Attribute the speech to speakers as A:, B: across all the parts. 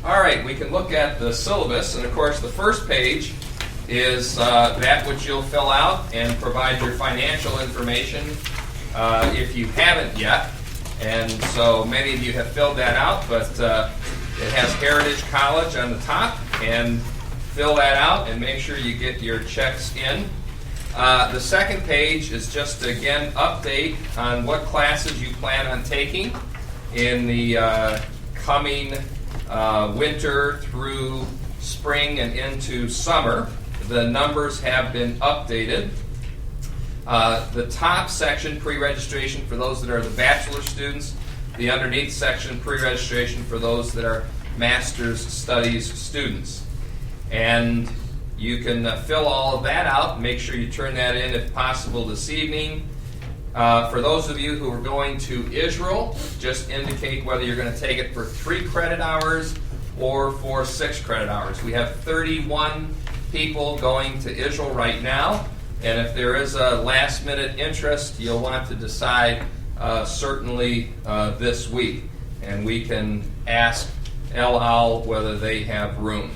A: All right, we can look at the syllabus, and of course the first page is that which you'll fill out and provide your financial information if you haven't yet. And so many of you have filled that out, but it has Heritage College on the top, and fill that out and make sure you get your checks in. The second page is just, again, update on what classes you plan on taking in the coming winter through spring and into summer. The numbers have been updated. The top section, pre-registration for those that are the bachelor students. The underneath section, pre-registration for those that are master's studies students. And you can fill all of that out. Make sure you turn that in if possible this evening. For those of you who are going to Israel, just indicate whether you're going to take it for 3 credit hours or for 6 credit hours. We have 31 people going to Israel right now, and if there is a last-minute interest, you'll want to decide certainly this week, and we can ask El Al whether they have room.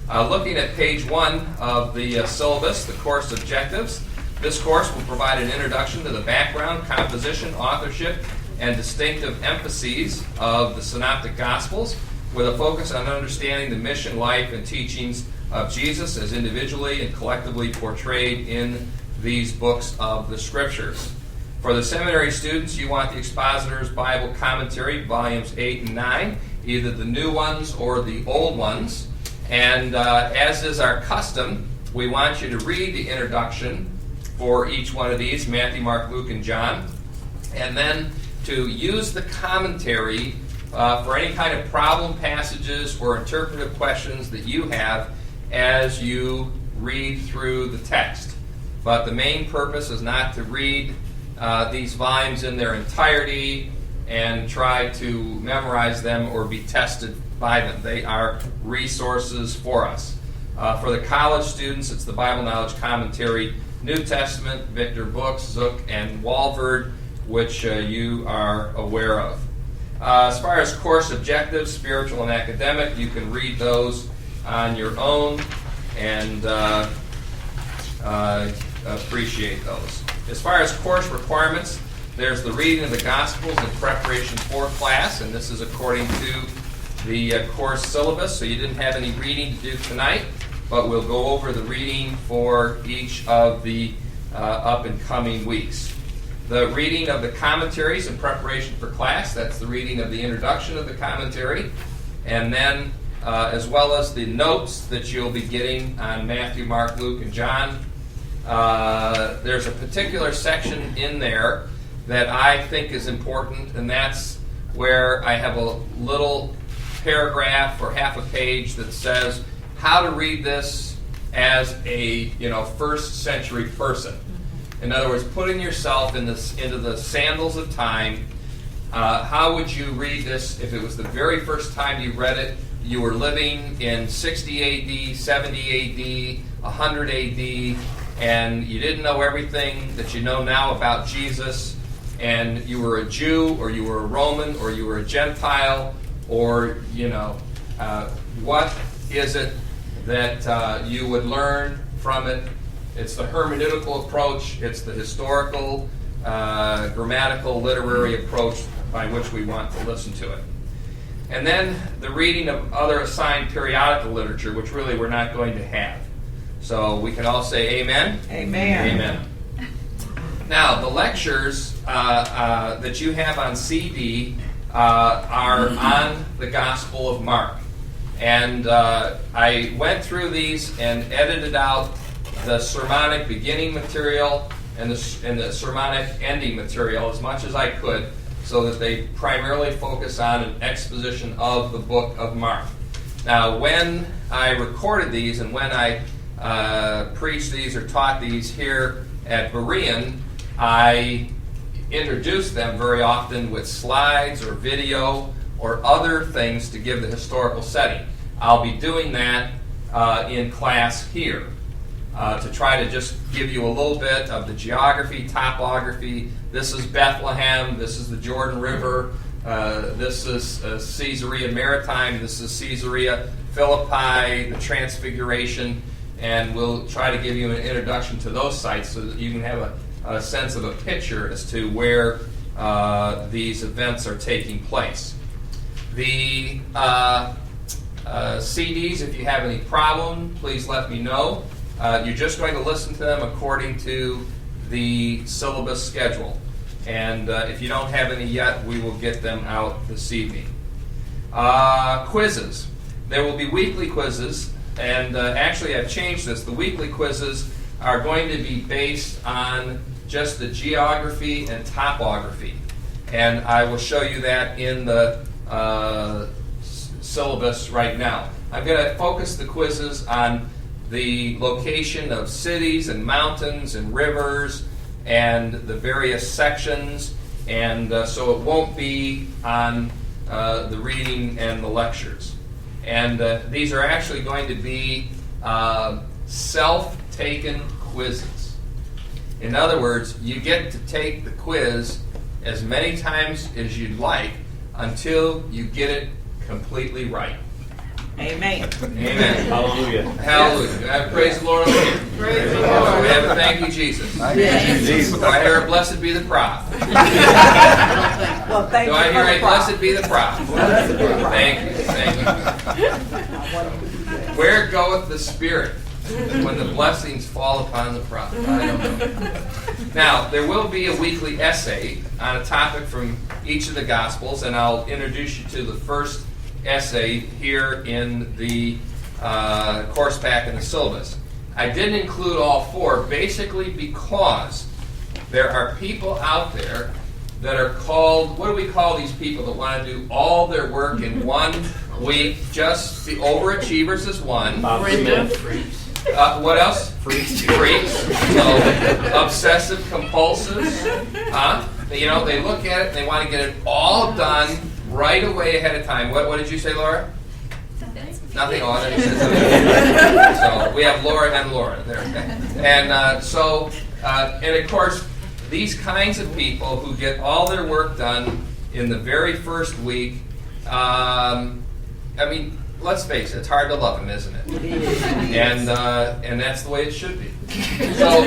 A: Looking at page 1 of the syllabus, the course objectives. This course will provide an introduction to the background, composition, authorship, and distinctive emphases of the Synoptic Gospels, with a focus on understanding the mission, life, and teachings of Jesus as individually and collectively portrayed in these books of the Scriptures. For the seminary students, you want the Expositor's Bible Commentary, volumes 8 and 9, either the new ones or the old ones. And as is our custom, we want you to read the introduction for each one of these, Matthew, Mark, Luke, and John, and then to use the commentary for any kind of problem passages or interpretive questions that you have as you read through the text. But the main purpose is not to read these volumes in their entirety and try to memorize them or be tested by them. They are resources for us. For the college students, it's the Bible Knowledge Commentary, New Testament, Victor Books, Zook, and Walvard, which you are aware of. As far as course objectives, spiritual and academic, you can read those on your own and appreciate those. As far as course requirements, there's the reading of the Gospels in preparation for class, and this is according to the course syllabus, so you didn't have any reading to do tonight, but we'll go over the reading for each of the up and coming weeks. The reading of the commentaries in preparation for class, that's the reading of the introduction of the commentary, and then as well as the notes that you'll be getting on Matthew, Mark, Luke, and John. There's a particular section in there that I think is important, and that's where I have a little paragraph or half a page that says how to read this as a first century person. In other words, putting yourself into the sandals of time. How would you read this if it was the very first time you read it? You were living in 60 AD, 70 AD, 100 AD, and you didn't know everything that you know now about Jesus, and you were a Jew, or you were a Roman, or you were a Gentile, or, what is it that you would learn from it? It's the hermeneutical approach. It's the historical, grammatical, literary approach by which we want to listen to it. And then the reading of other assigned periodical literature, which really we're not going to have. So we can all say amen?
B: Amen.
A: Amen. Now, the lectures that you have on CD are on the Gospel of Mark. And I went through these and edited out the sermonic beginning material and the sermonic ending material as much as I could, so that they primarily focus on an exposition of the book of Mark. Now, when I recorded these and when I preached these or taught these here at Berean, I introduced them very often with slides or video or other things to give the historical setting. I'll be doing that in class here to try to just give you a little bit of the geography, topography. This is Bethlehem. This is the Jordan River. This is Caesarea Maritime. This is Caesarea Philippi, the Transfiguration, and we'll try to give you an introduction to those sites so that you can have a sense of a picture as to where these events are taking place. The CDs, if you have any problem, please let me know. You're just going to listen to them according to the syllabus schedule. And if you don't have any yet, we will get them out this evening. Quizzes. There will be weekly quizzes, and actually I've changed this. The weekly quizzes are going to be based on just the geography and topography. And I will show you that in the syllabus right now. I'm going to focus the quizzes on the location of cities and mountains and rivers and the various sections, and so it won't be on the reading and the lectures. And these are actually going to be self-taken quizzes. In other words, you get to take the quiz as many times as you'd like until you get it completely right.
B: Amen.
A: Amen.
C: Hallelujah.
A: Hallelujah. Praise the Lord. Praise the Lord. We have a thank you, Jesus.
B: Yes.
A: Do I hear a blessed be the prop?
B: Well, thank
A: Do
B: you
A: I
B: for
A: hear
B: the
A: a
B: prop.
A: blessed be the prop? Thank you. Thank you. Where goeth the Spirit when the blessings fall upon the prop? I don't know. Now, there will be a weekly essay on a topic from each of the Gospels, and I'll introduce you to the first essay here in the course pack and the syllabus. I didn't include all four basically because there are people out there that are called, what do we call these people that want to do all their work in 1 week? Just the overachievers is one. What else? Freaks. So, obsessive compulsives. You know, they look at it and they want to get it all done right away ahead of time. What did you say, Laura? Nothing. Oh, I didn't say something. So we have Laura and Laura there. And and of course, these kinds of people who get all their work done in the very first week, I mean, let's face it, it's hard to love them, isn't it? And that's the way it should be. So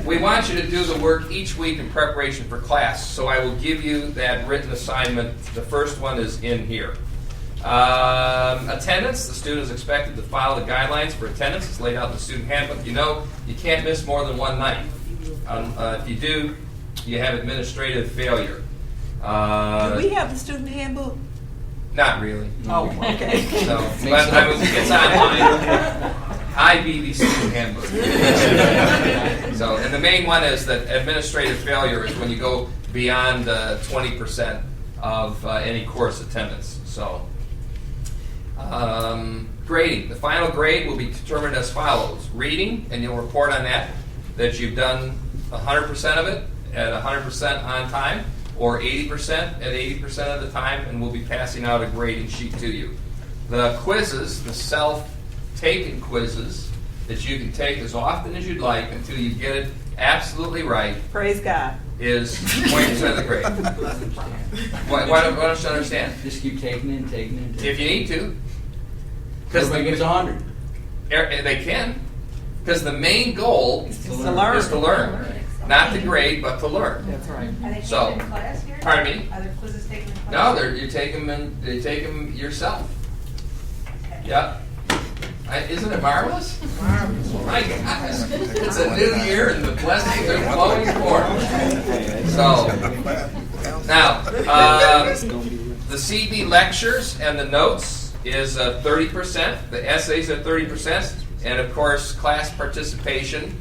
A: we want you to do the work each week in preparation for class. So I will give you that written assignment. The first one is in here. Attendance. The student is expected to follow the guidelines for attendance. It's laid out in the student handbook. You know you can't miss more than one night. If you do, you have administrative failure.
B: Do we have the student handbook?
A: Not really.
B: Oh, okay.
A: So, but I mean, it's online. IBB student handbook. So, and the main one is that administrative failure is when you go beyond 20% of any course attendance. So, grading. The final grade will be determined as follows. Reading, and you'll report on that you've done 100% of it at 100% on time, or 80% at 80% of the time, and we'll be passing out a grading sheet to you. The quizzes, the self-taken quizzes, that you can take as often as you'd like until you get it absolutely right,
B: Praise God.
A: is 20% of the grade. Why don't you understand?
D: Just keep taking it and taking it and taking it.
A: If you need to. Because
D: Everybody gets 100.
A: they can. Because the main goal
B: It's to learn.
A: is to learn. Not to grade, but to learn.
B: That's right.
E: Are they
A: So,
E: taken in class here?
A: pardon me?
E: Are there quizzes taken in class?
A: No, you take them you yourself. Yep. Isn't it marvelous? Marvelous. My gosh. It's a new year and the blessings are flowing forth. So, now, the CD lectures and the notes is 30%. The essays are 30%. And of course, class participation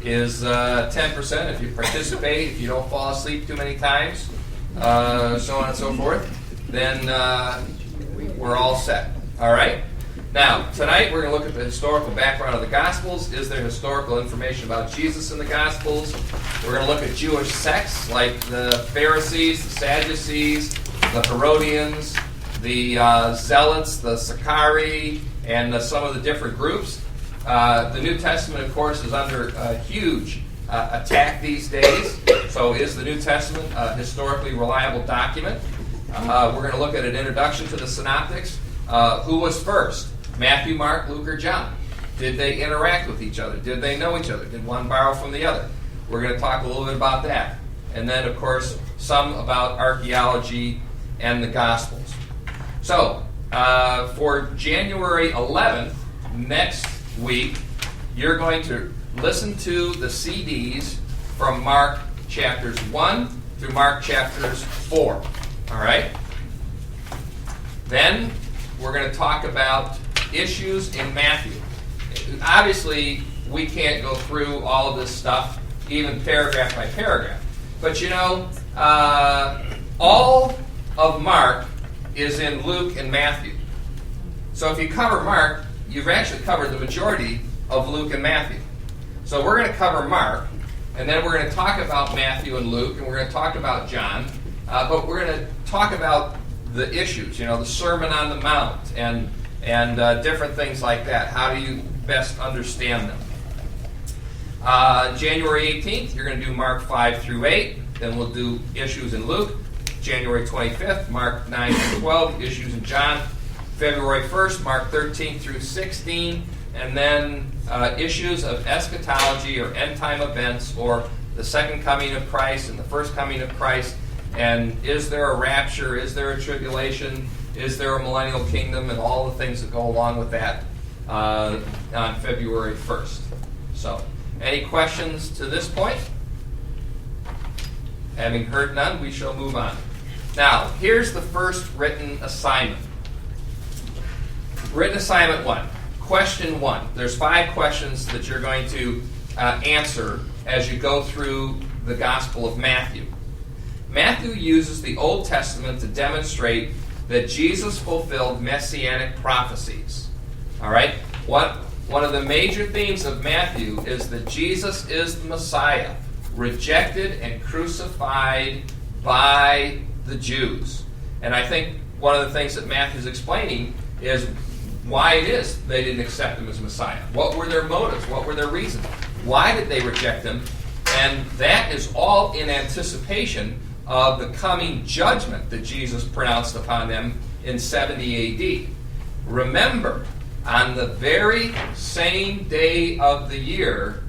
A: is 10%. If you participate, if you don't fall asleep too many times, so on and so forth, then we're all set. All right? Now, tonight we're going to look at the historical background of the Gospels. Is there historical information about Jesus in the Gospels? We're going to look at Jewish sects like the Pharisees, the Sadducees, the Herodians, the Zealots, the Sicarii, and some of the different groups. The New Testament, of course, is under a huge attack these days. So is the New Testament a historically reliable document? We're going to look at an introduction to the synoptics. Who was first? Matthew, Mark, Luke, or John? Did they interact with each other? Did they know each other? Did one borrow from the other? We're going to talk a little bit about that. And then, of course, some about archaeology and the Gospels. So, for January 11th, next week, you're going to listen to the CDs from Mark chapters 1 through Mark chapters 4. All right? Then we're going to talk about issues in Matthew. Obviously, we can't go through all of this stuff, even paragraph by paragraph. But you know, all of Mark is in Luke and Matthew. So if you cover Mark, you've actually covered the majority of Luke and Matthew. So we're going to cover Mark, and then we're going to talk about Matthew and Luke, and we're going to talk about John, but we're going to talk about the issues, the Sermon on the Mount, and different things like that. How do you best understand them? January 18th, you're going to do Mark 5 through 8, then we'll do issues in Luke. January 25th, Mark 9 through 12, issues in John. February 1st, Mark 13 through 16, and then issues of eschatology or end-time events, or the second coming of Christ and the first coming of Christ, and is there a rapture, is there a tribulation, is there a millennial kingdom, and all the things that go along with that on February 1st. So, any questions to this point? Having heard none, we shall move on. Now, here's the first written assignment. Written assignment 1. Question 1. There's 5 questions that you're going to answer as you go through the Gospel of Matthew. Matthew uses the Old Testament to demonstrate that Jesus fulfilled messianic prophecies. All right? One of the major themes of Matthew is that Jesus is the Messiah, rejected and crucified by the Jews. And I think one of the things that Matthew's explaining is why it is they didn't accept him as Messiah. What were their motives? What were their reasons? Why did they reject him? And that is all in anticipation of the coming judgment that Jesus pronounced upon them in 70 AD. Remember, on the very same day of the year,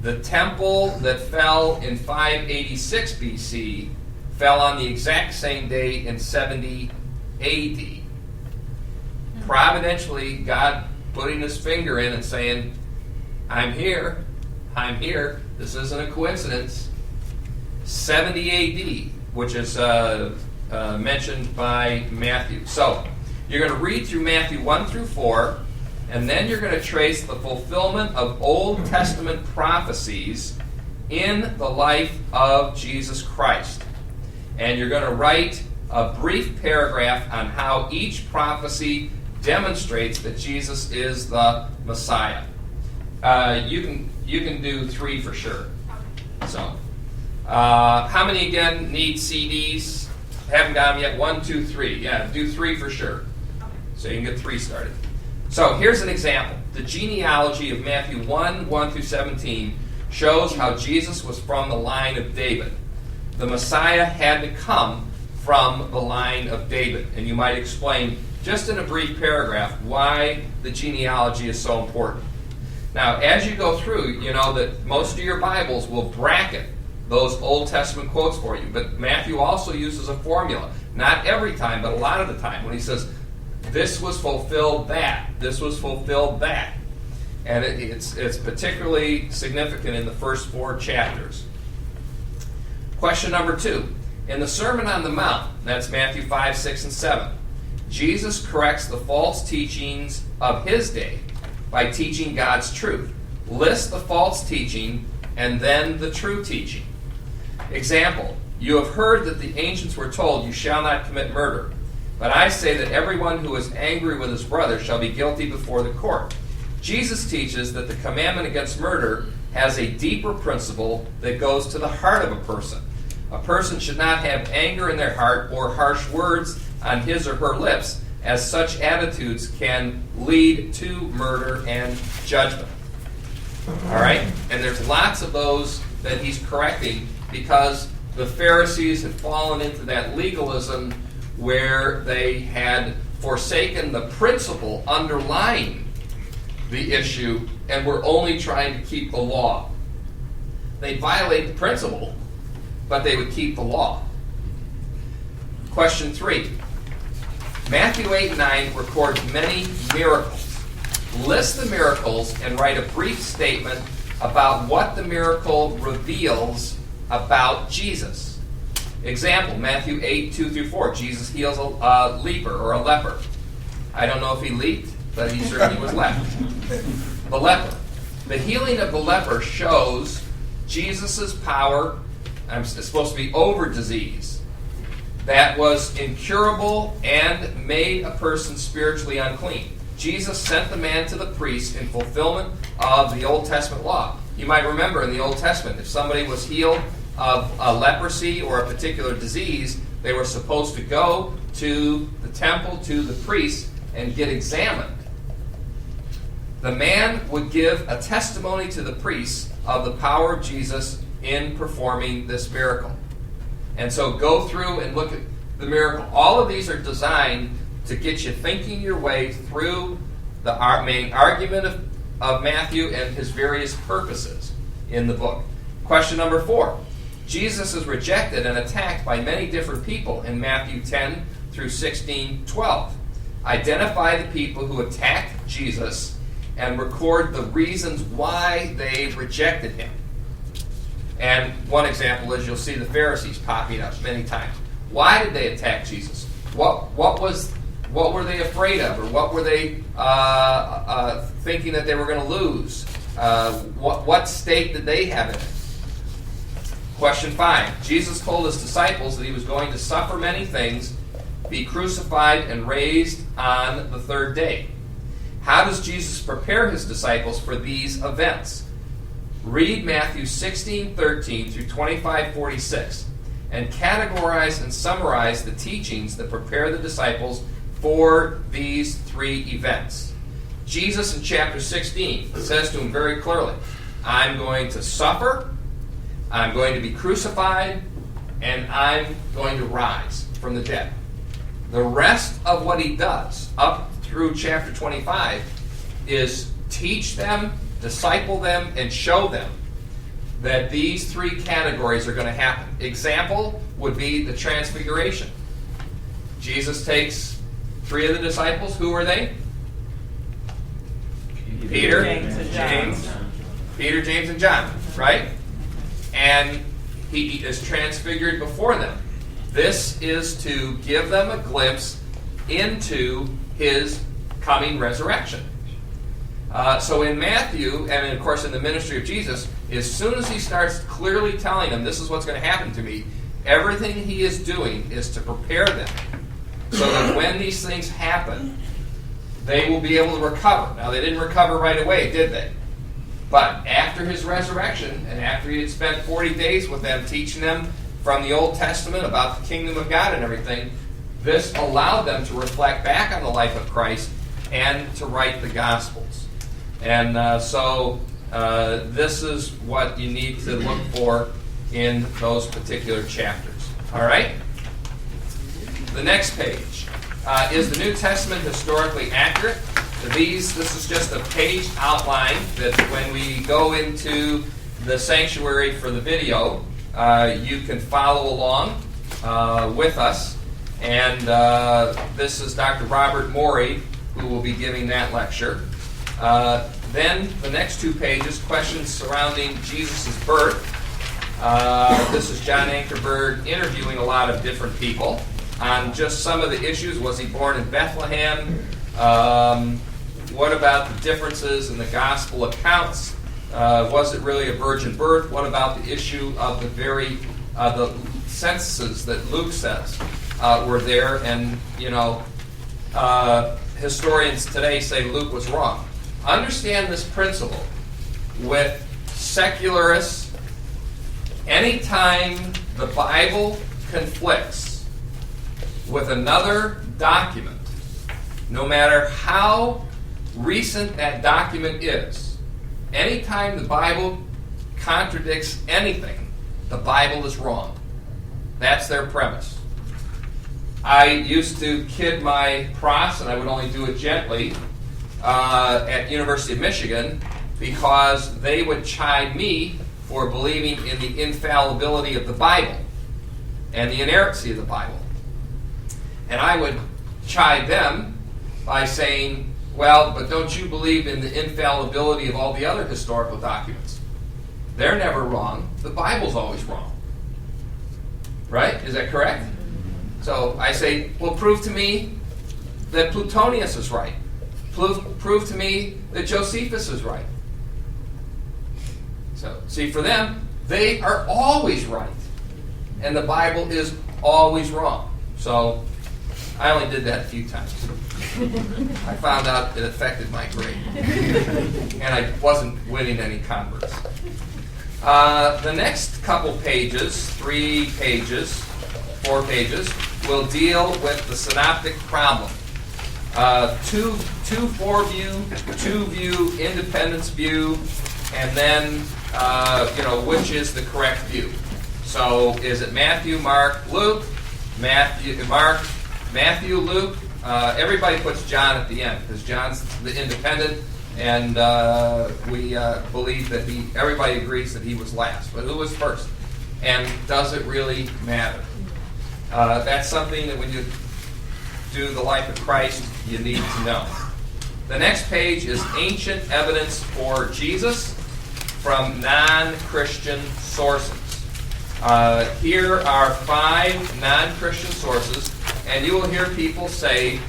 A: the temple that fell in 586 BC fell on the exact same day in 70 AD. Providentially, God putting his finger in and saying, I'm here, this isn't a coincidence. 70 AD, which is mentioned by Matthew. So, you're going to read through Matthew 1 through 4, and then you're going to trace the fulfillment of Old Testament prophecies in the life of Jesus Christ. And you're going to write a brief paragraph on how each prophecy demonstrates that Jesus is the Messiah. You can do 3 for sure. So, how many again need CDs? Haven't got them yet? 1, 2, 3. Yeah, do 3 for sure. So you can get 3 started. So here's an example. The genealogy of Matthew 1 through 17 shows how Jesus was from the line of David. The Messiah had to come from the line of David. And you might explain, just in a brief paragraph, why the genealogy is so important. Now, as you go through, you know that most of your Bibles will bracket those Old Testament quotes for you. But Matthew also uses a formula. Not every time, but a lot of the time, when he says, this was fulfilled that. This was fulfilled that. And it's particularly significant in the first 4 chapters. Question number 2. In the Sermon on the Mount, that's Matthew 5, 6, and 7, Jesus corrects the false teachings of his day by teaching God's truth. List the false teaching and then the true teaching. Example, you have heard that the ancients were told, you shall not commit murder. But I say that everyone who is angry with his brother shall be guilty before the court. Jesus teaches that the commandment against murder has a deeper principle that goes to the heart of a person. A person should not have anger in their heart or harsh words on his or her lips, as such attitudes can lead to murder and judgment. All right? And there's lots of those that he's correcting because the Pharisees had fallen into that legalism where they had forsaken the principle underlying the issue and were only trying to keep the law. They'd violate the principle, but they would keep the law. Question 3. Matthew 8 and 9 records many miracles. List the miracles and write a brief statement about what the miracle reveals about Jesus. Example, Matthew 8, 2 through 4. Jesus heals a leper or a leper. I don't know if he leaped, but he certainly was left. The leper. The healing of the leper shows Jesus' power. It's supposed to be over disease that was incurable and made a person spiritually unclean. Jesus sent the man to the priest in fulfillment of the Old Testament law. You might remember in the Old Testament, if somebody was healed of a leprosy or a particular disease, they were supposed to go to the temple, to the priest, and get examined. The man would give a testimony to the priest of the power of Jesus in performing this miracle. And so go through and look at the miracle. All of these are designed to get you thinking your way through the main argument of Matthew and his various purposes in the book. Question number 4. Jesus is rejected and attacked by many different people in Matthew 10 through 16:12. Identify the people who attacked Jesus and record the reasons why they rejected him. And one example is you'll see the Pharisees popping up many times. Why did they attack Jesus? What were they afraid of, or what were they thinking that they were going to lose? What stake did they have in it? Question 5. Jesus told his disciples that he was going to suffer many things, be crucified, and raised on the third day. How does Jesus prepare his disciples for these events? Read Matthew 16:13 through 25:46 and categorize and summarize the teachings that prepare the disciples for these 3 events. Jesus in chapter 16 says to him very clearly, I'm going to suffer, I'm going to be crucified, and I'm going to rise from the dead. The rest of what he does up through chapter 25 is teach them, disciple them, and show them that these 3 categories are going to happen. Example would be the transfiguration. Jesus takes 3 of the disciples. Who are they? Peter, James, Peter, James, and John, right? And he is transfigured before them. This is to give them a glimpse into his coming resurrection. So in Matthew, and of course in the ministry of Jesus, as soon as he starts clearly telling them, this is what's going to happen to me, everything he is doing is to prepare them so that when these things happen, they will be able to recover. Now, they didn't recover right away, did they? But after his resurrection, and after he had spent 40 days with them, teaching them from the Old Testament about the kingdom of God and everything, this allowed them to reflect back on the life of Christ and to write the Gospels. And so this is what you need to look for in those particular chapters. All right? The next page. Is the New Testament historically accurate? This is just a page outline that when we go into the sanctuary for the video, you can follow along with us. And this is Dr. Robert Morey who will be giving that lecture. Then the next 2 pages, questions surrounding Jesus' birth. This is John Ankerberg interviewing a lot of different people on just some of the issues. Was he born in Bethlehem? What about the differences in the gospel accounts? Was it really a virgin birth? What about the issue of the censuses that Luke says were there? And, historians today say Luke was wrong. Understand this principle. With secularists, anytime the Bible conflicts with another document, no matter how recent that document is, anytime the Bible contradicts anything, the Bible is wrong. That's their premise. I used to kid my profs, and I would only do it gently, at University of Michigan, because they would chide me for believing in the infallibility of the Bible and the inerrancy of the Bible. And I would chide them by saying, well, but don't you believe in the infallibility of all the other historical documents? They're never wrong. The Bible's always wrong. Right? Is that correct? So I say, well, prove to me that Plutonius is right. Prove to me that Josephus is right. So, see, for them, they are always right. And the Bible is always wrong. So, I only did that a few times. I found out it affected my grade. And I wasn't winning any converts. The next couple pages, 3 pages, 4 pages, will deal with the synoptic problem. 2 4-view, 2-view, independence view, and then which is the correct view. So is it Matthew, Mark, Luke? Matthew, Luke. Everybody puts John at the end because John's the independent, and we believe that everybody agrees that he was last. But who was first? And does it really matter? That's something that when you do the life of Christ, you need to know. The next page is ancient evidence for Jesus from non-Christian sources. Here are 5 non-Christian sources, and you will hear people say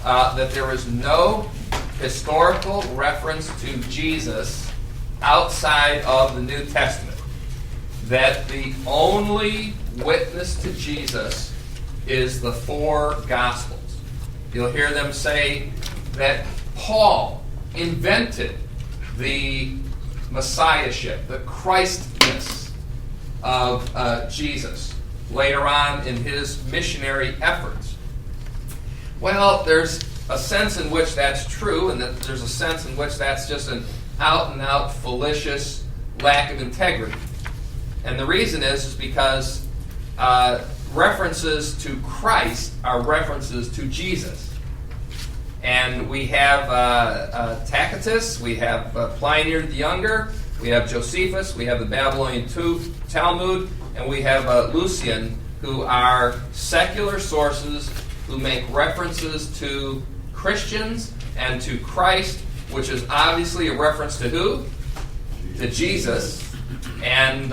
A: that there is no historical reference to Jesus outside of the New Testament. That the only witness to Jesus is the 4 Gospels. You'll hear them say that Paul invented the Messiahship, the Christness of Jesus later on in his missionary efforts. Well, there's a sense in which that's true, and that there's a sense in which that's just an out-and-out fallacious lack of integrity. And the reason is because references to Christ are references to Jesus. And we have Tacitus, we have Pliny the Younger, we have Josephus, we have the Babylonian Talmud, and we have Lucian, who are secular sources who make references to Christians and to Christ, which is obviously a reference to who? To Jesus. And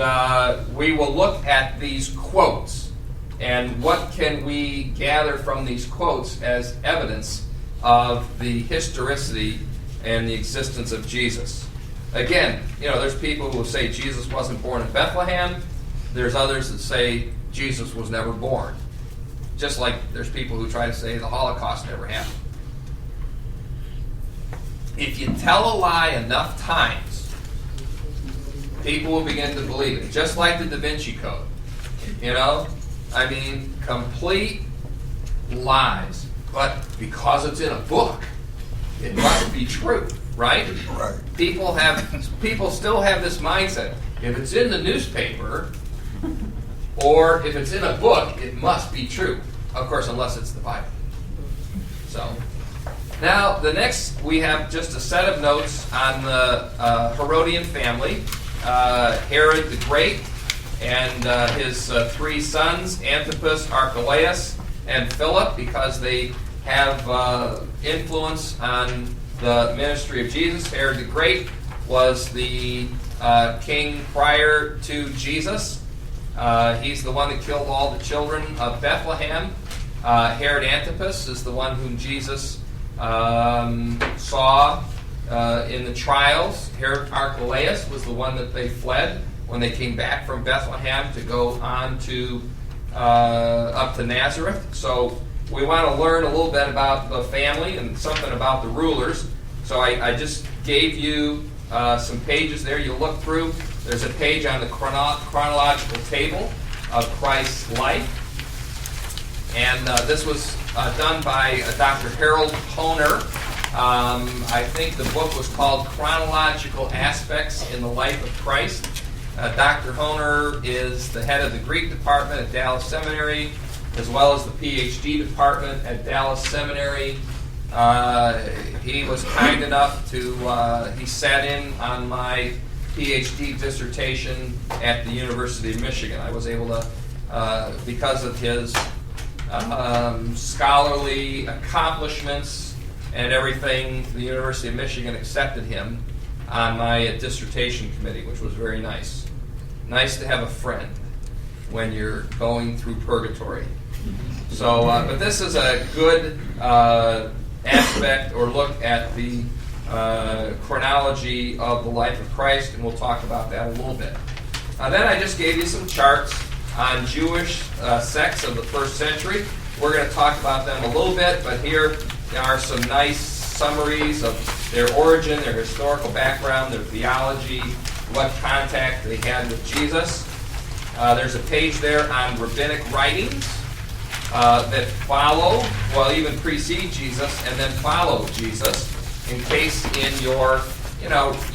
A: we will look at these quotes and what can we gather from these quotes as evidence of the historicity and the existence of Jesus. Again, there's people who say Jesus wasn't born in Bethlehem. There's others that say Jesus was never born. Just like there's people who try to say the Holocaust never happened. If you tell a lie enough times, people will begin to believe it. Just like the Da Vinci Code. Complete lies. But because it's in a book, it must be true, right?
C: Right.
A: People still have this mindset. If it's in the newspaper, or if it's in a book, it must be true. Of course, unless it's the Bible. So, now the next we have just a set of notes on the Herodian family, Herod the Great, and his 3 sons, Antipas, Archelaus, and Philip, because they have influence on the ministry of Jesus. Herod the Great was the king prior to Jesus. He's the one that killed all the children of Bethlehem. Herod Antipas is the one whom Jesus saw in the trials. Herod Archelaus was the one that they fled when they came back from Bethlehem to go on to up to Nazareth. So we want to learn a little bit about the family and something about the rulers. So I just gave you some pages there you look through. There's a page on the chronological table of Christ's life. And this was done by Dr. Harold Honer. I think the book was called Chronological Aspects in the Life of Christ. Dr. Honer is the head of the Greek department at Dallas Seminary. as well as the PhD department at Dallas Seminary. He was kind enough to, he sat in on my PhD dissertation at the University of Michigan. I was able to, because of his scholarly accomplishments and everything, the University of Michigan accepted him on my dissertation committee, which was very nice. Nice to have a friend when you're going through purgatory. So, but this is a good aspect or look at the chronology of the life of Christ, and we'll talk about that a little bit. Then I just gave you some charts on Jewish sects of the first century. We're going to talk about them a little bit, but here are some nice summaries of their origin, their historical background, their theology, what contact they had with Jesus. There's a page there on rabbinic writings that follow, well, even precede Jesus and then follow Jesus. In case in your,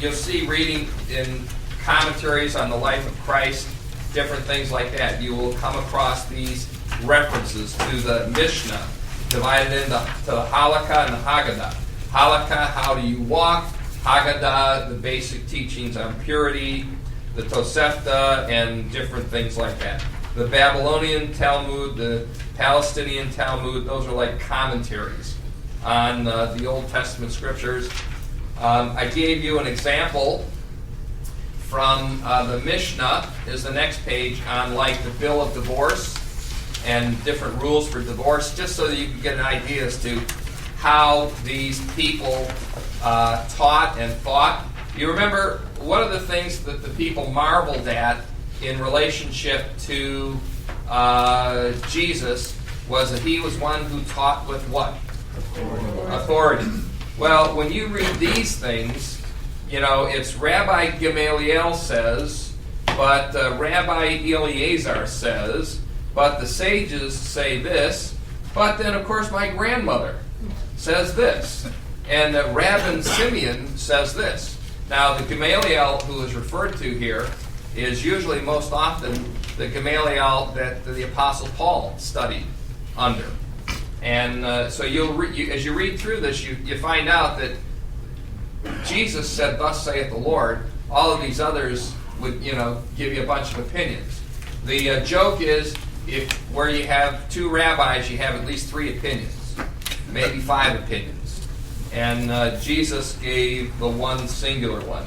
A: you'll see reading in commentaries on the life of Christ, different things like that. You will come across these references to the Mishnah, divided into the Halakha and the Haggadah. Halakha, how do you walk? Haggadah, the basic teachings on purity, the Tosefta, and different things like that. The Babylonian Talmud, the Palestinian Talmud, those are like commentaries on the Old Testament scriptures. I gave you an example from the Mishnah, is the next page, on like the bill of divorce and different rules for divorce, just so that you can get an idea as to how these people taught and thought. You remember, one of the things that the people marveled at in relationship to Jesus was that he was one who taught with what? Authority. Well, when you read these things, it's Rabbi Gamaliel says, but Rabbi Eleazar says, but the sages say this, but then, of course, my grandmother says this, and Rabbi Simeon says this. Now, the Gamaliel who is referred to here is usually most often the Gamaliel that the Apostle Paul studied under. And so as you read through this, you find out that Jesus said, "Thus saith the Lord." All of these others would, give you a bunch of opinions. The joke is, where you have two rabbis, you have at least 3 opinions, maybe 5 opinions. And Jesus gave the one singular one.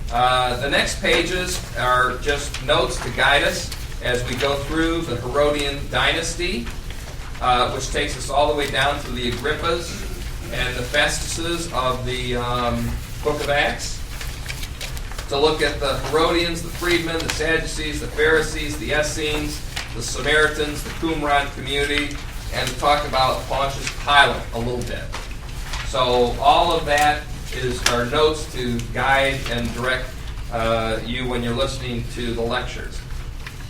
A: The next pages are just notes to guide us as we go through the Herodian dynasty, which takes us all the way down to the Agrippas and the Festuses of the book of Acts, to look at the Herodians, the freedmen, the Sadducees, the Pharisees, the Essenes, the Samaritans, the Qumran community, and to talk about Pontius Pilate a little bit. So all of that are notes to guide and direct you when you're listening to the lectures.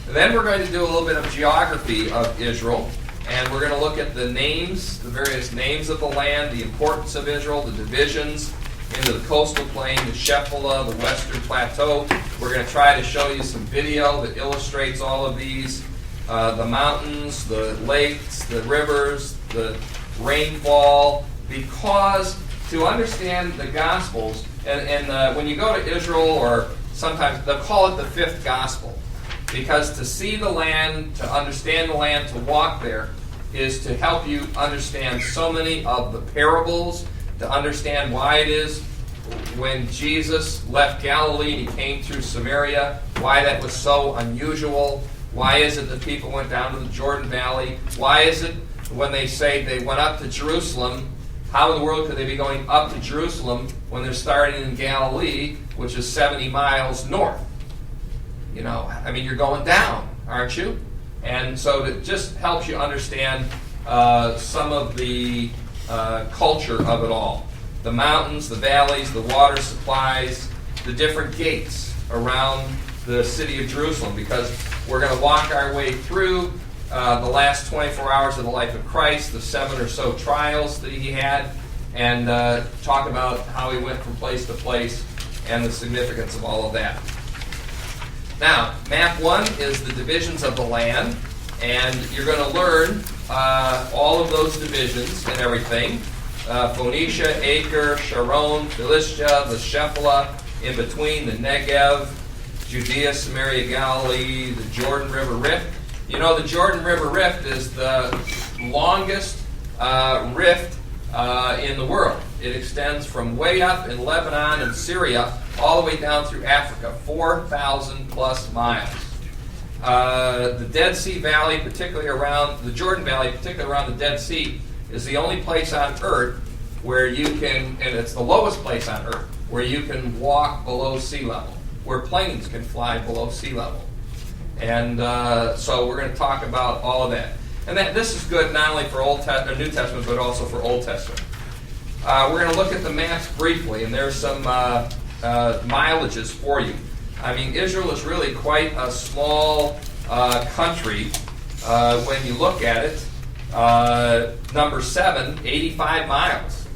A: And then we're going to do a little bit of geography of Israel, and we're going to look at the names, the various names of the land, the importance of Israel, the divisions into the coastal plain, the Shephelah, the western plateau. We're going to try to show you some video that illustrates all of these, the mountains, the lakes, the rivers, the rainfall, because to understand the Gospels, and when you go to Israel, or sometimes they'll call it the 5th Gospel, because to see the land, to understand the land, to walk there, is to help you understand so many of the parables, to understand why it is when Jesus left Galilee and he came through Samaria, why that was so unusual. Why is it that people went down to the Jordan Valley? Why is it when they say they went up to Jerusalem, how in the world could they be going up to Jerusalem when they're starting in Galilee, which is 70 miles north? You're going down, aren't you? And so it just helps you understand some of the culture of it all. The mountains, the valleys, the water supplies, the different gates around the city of Jerusalem, because we're going to walk our way through the last 24 hours of the life of Christ, the 7 or so trials that he had, and talk about how he went from place to place and the significance of all of that. Now, map 1 is the divisions of the land. And you're going to learn all of those divisions and everything. Phoenicia, Acre, Sharon, Philistia, the Shephelah, in between the Negev, Judea, Samaria, Galilee, the Jordan River Rift. You know, the Jordan River Rift is the longest rift in the world. It extends from way up in Lebanon and Syria all the way down through Africa, 4,000 plus miles. The Dead Sea Valley, particularly around the Jordan Valley, particularly around the Dead Sea, is the only place on earth where you can, and it's the lowest place on earth, where you can walk below sea level, where planes can fly below sea level. And so we're going to talk about all of that. And this is good not only for New Testament, but also for Old Testament. We're going to look at the maps briefly, and there's some mileages for you. I mean, Israel is really quite a small country when you look at it. Number 7, 85 miles.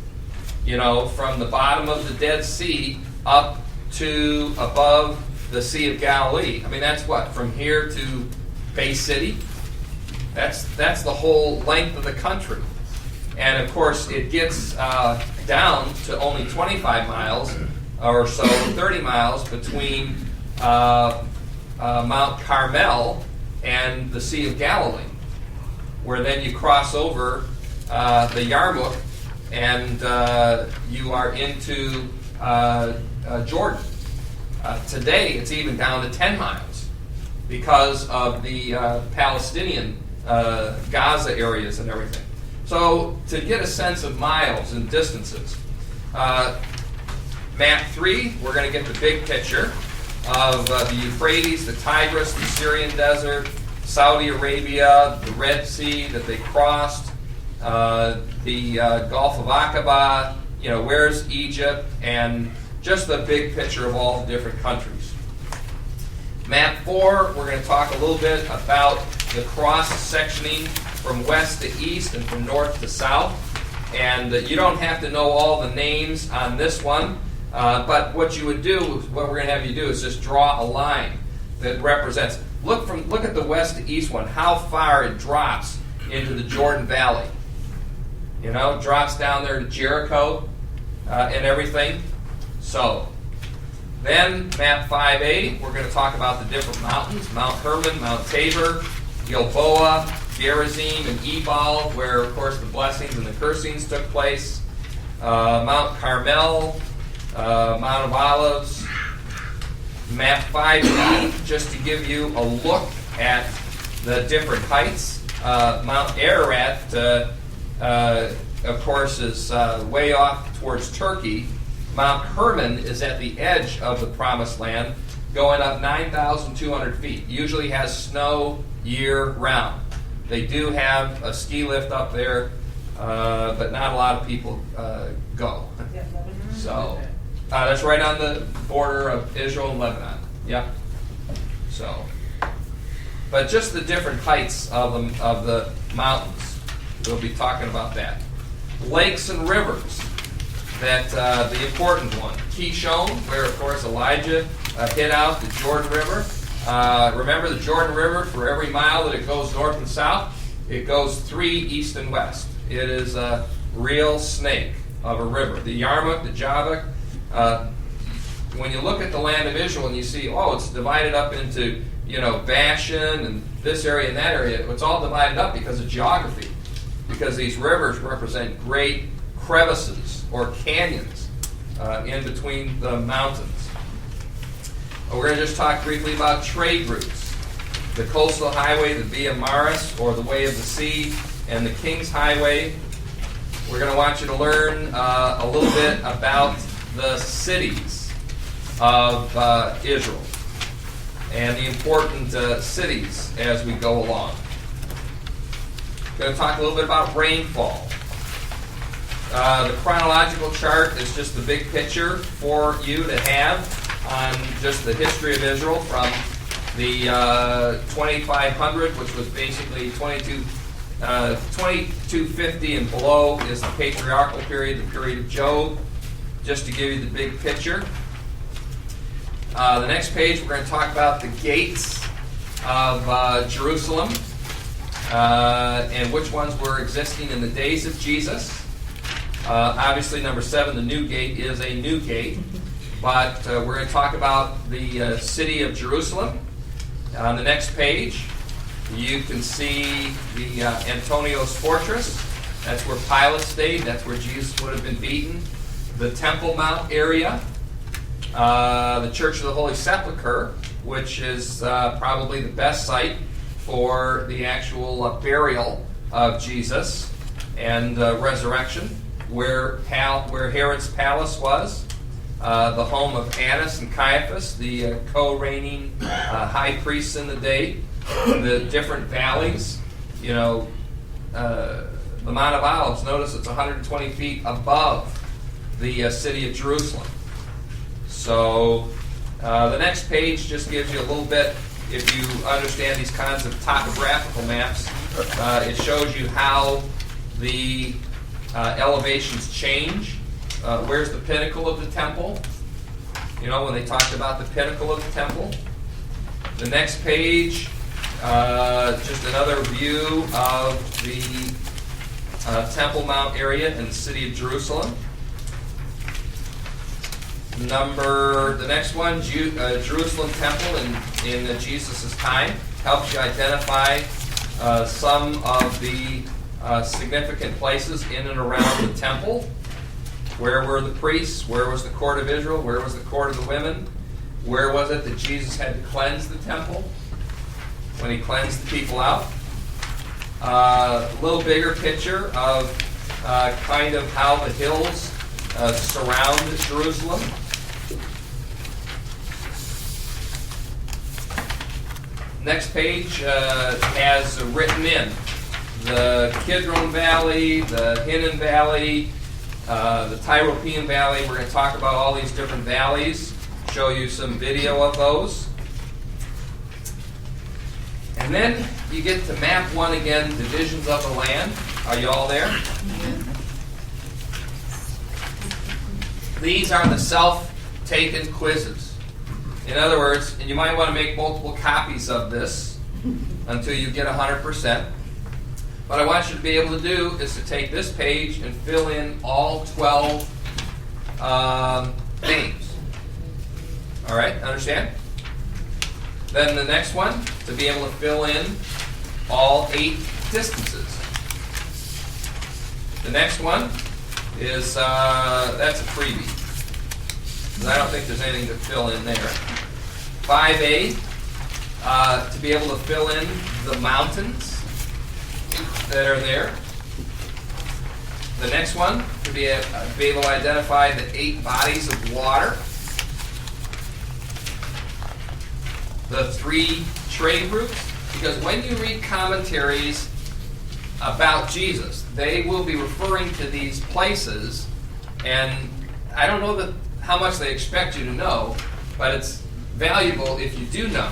A: You know, from the bottom of the Dead Sea up to above the Sea of Galilee. I mean, that's what, from here to Bay City? That's the whole length of the country. And of course, it gets down to only 25 miles or so, 30 miles between Mount Carmel and the Sea of Galilee, where then you cross over the Yarmuk and you are into Jordan. Today, it's even down to 10 miles because of the Palestinian Gaza areas and everything. So, to get a sense of miles and distances, map 3, we're going to get the big picture of the Euphrates, the Tigris, the Syrian desert, Saudi Arabia, the Red Sea that they crossed, the Gulf of Aqaba, you know, where's Egypt, and just the big picture of all the different countries. Map 4, we're going to talk a little bit about the cross-sectioning from west to east and from north to south. And you don't have to know all the names on this one, but what you would do, what we're going to have you do is just draw a line that represents, look at the west to east one, how far it drops into the Jordan Valley. You know, it drops down there to Jericho and everything. So, then map 5A, we're going to talk about the different mountains, Mount Hermon, Mount Tabor, Gilboa, Gerizim, and Ebal, where, of course, the blessings and the cursings took place. Mount Carmel, Mount of Olives. Map 5B, just to give you a look at the different heights. Mount Ararat, of course, is way off towards Turkey. Mount Hermon is at the edge of the Promised Land, going up 9,200 feet. Usually has snow year-round. They do have a ski lift up there, but not a lot of people go. So that's right on the border of Israel and Lebanon. Yep. So, but just the different heights of the mountains. We'll be talking about that. Lakes and rivers. That the important one, Kishon, where of course Elijah hit out the Jordan River. Remember the Jordan River, for every mile that it goes north and south, it goes 3 east and west. It is a real snake of a river. The Yarmuk, the Jabbok, when you look at the land of Israel and you see, oh, it's divided up into, you know, Bashan and this area and that area, it's all divided up because of geography. Because these rivers represent great crevices or canyons in between the mountains. We're going to just talk briefly about trade routes. The coastal highway, the Via Maris, or the Way of the Sea, and the King's Highway. We're going to want you to learn a little bit about the cities of Israel and the important cities as we go along. We're going to talk a little bit about rainfall. The chronological chart is just the big picture for you to have on just the history of Israel from the 2500, which was basically 2250 and below is the patriarchal period, the period of Job, just to give you the big picture. The next page, we're going to talk about the gates of Jerusalem. and which ones were existing in the days of Jesus. Obviously, number 7, the new gate is a new gate. But we're going to talk about the city of Jerusalem. On the next page, you can see the Antonio's fortress. That's where Pilate stayed. That's where Jesus would have been beaten. The Temple Mount area. The Church of the Holy Sepulchre, which is probably the best site for the actual burial of Jesus and resurrection, where Herod's palace was. The home of Annas and Caiaphas, the co-reigning high priests in the day. The different valleys, the Mount of Olives, notice it's 120 feet above the city of Jerusalem. So the next page just gives you a little bit, if you understand these kinds of topographical maps, it shows you how the elevations change. Where's the pinnacle of the temple? When they talked about the pinnacle of the temple. The next page, just another view of the Temple Mount area in the city of Jerusalem. The next one, Jerusalem Temple in Jesus' time, helps you identify some of the significant places in and around the temple. Where were the priests? Where was the court of Israel? Where was the court of the women? Where was it that Jesus had to cleanse the temple when he cleansed the people out? A little bigger picture of kind of how the hills surround Jerusalem. Next page has written in the Kidron Valley, the Hinnom Valley, the Tyropean Valley. We're going to talk about all these different valleys, show you some video of those. And then you get to map 1 again, divisions of the land. Are you all there? These are the self-taken quizzes. In other words, and you might want to make multiple copies of this until you get 100%. What I want you to be able to do is to take this page and fill in all 12 names. All right, understand? Then the next one, to be able to fill in all 8 distances. The next one is, that's a freebie. I don't think there's anything to fill in there. 5A, to be able to fill in the mountains that are there. The next one, to be able to identify the 8 bodies of water. The 3 trade routes, because when you read commentaries about Jesus, they will be referring to these places, and I don't know how much they expect you to know, but it's valuable if you do know,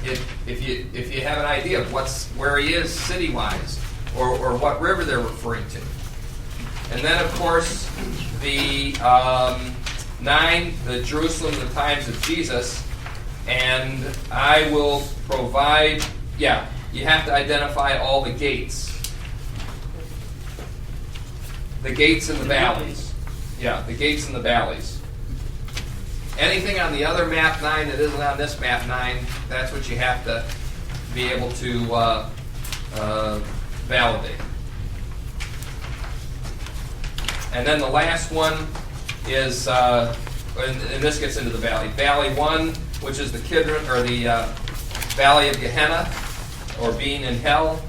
A: if you have an idea of where he is city-wise, or what river they're referring to. And then, of course, the 9, the Jerusalem, the times of Jesus, and I will provide, you have to identify all the gates. The gates in the valleys. Yeah, the gates in the valleys. Anything on the other map 9 that isn't on this map 9, that's what you have to be able to validate. And then the last one is, and this gets into the valley. Valley 1, which is the Kidron, or the Valley of Gehenna, or being in hell.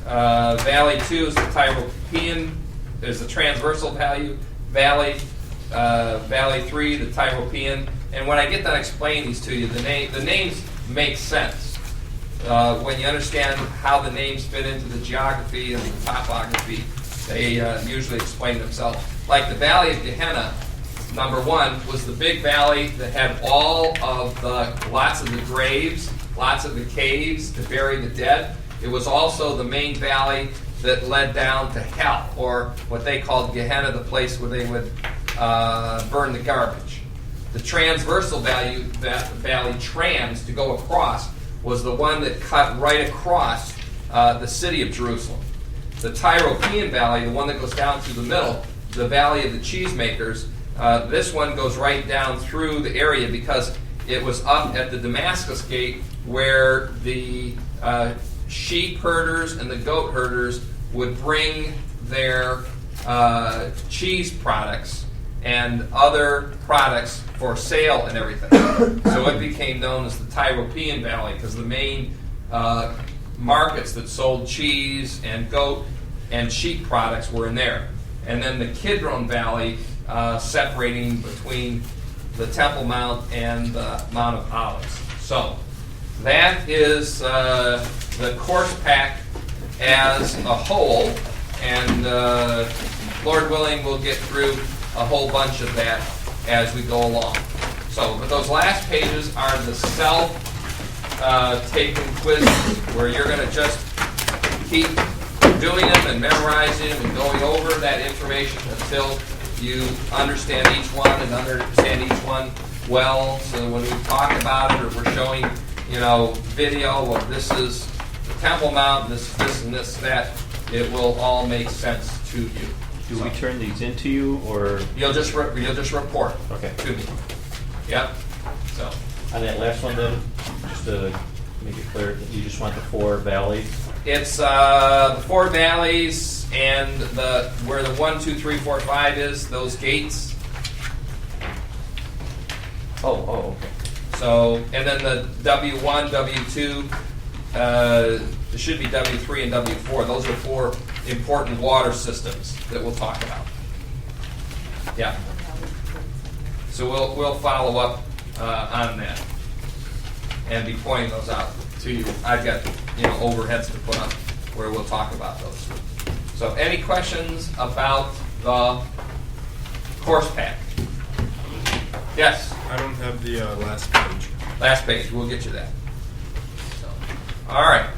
A: Valley 2 is the Tyropean, is the transversal valley. Valley 3, the Tyropean. And when I get done explaining these to you, the names make sense. When you understand how the names fit into the geography and the topography, they usually explain themselves. Like the Valley of Gehenna, number 1, was the big valley that had lots of the graves, lots of the caves to bury the dead. It was also the main valley that led down to hell, or what they called Gehenna, the place where they would burn the garbage. The transversal valley trans, to go across, was the one that cut right across the city of Jerusalem. The Tyropean Valley, the one that goes down through the middle, the Valley of the Cheesemakers, this one goes right down through the area because it was up at the Damascus Gate where the sheep herders and the goat herders would bring their cheese products and other products for sale and everything. So it became known as the Tyropean Valley because the main markets that sold cheese and goat and sheep products were in there. And then the Kidron Valley separating between the Temple Mount and the Mount of Olives. So that is the course pack as a whole, and Lord willing, we'll get through a whole bunch of that as we go along. So, but those last pages are the self-taken quizzes, where you're going to just keep doing them and memorizing them and going over that information until you understand each one and understand each one well. So when we talk about it, or we're showing, video of this is the Temple Mount, this is this and this that, it will all make sense to you.
C: Do we turn these into you, or
A: You'll just report
C: okay?
A: to me. Yep. So
C: On that last one, then, just to make it clear, that you just want the 4 valleys.
A: it's the 4 valleys and where the 1, 2, 3, 4, 5 is, those gates.
C: Oh, okay.
A: So, and then the W1, W2, it should be W3 and W4. Those are 4 important water systems that we'll talk about. Yeah. So we'll follow up on that and be pointing those out to you. I've got overheads to put up where we'll talk about those. So, any questions about the course pack? Yes.
E: I don't have the last page.
A: Last page. We'll get you that. So, all right.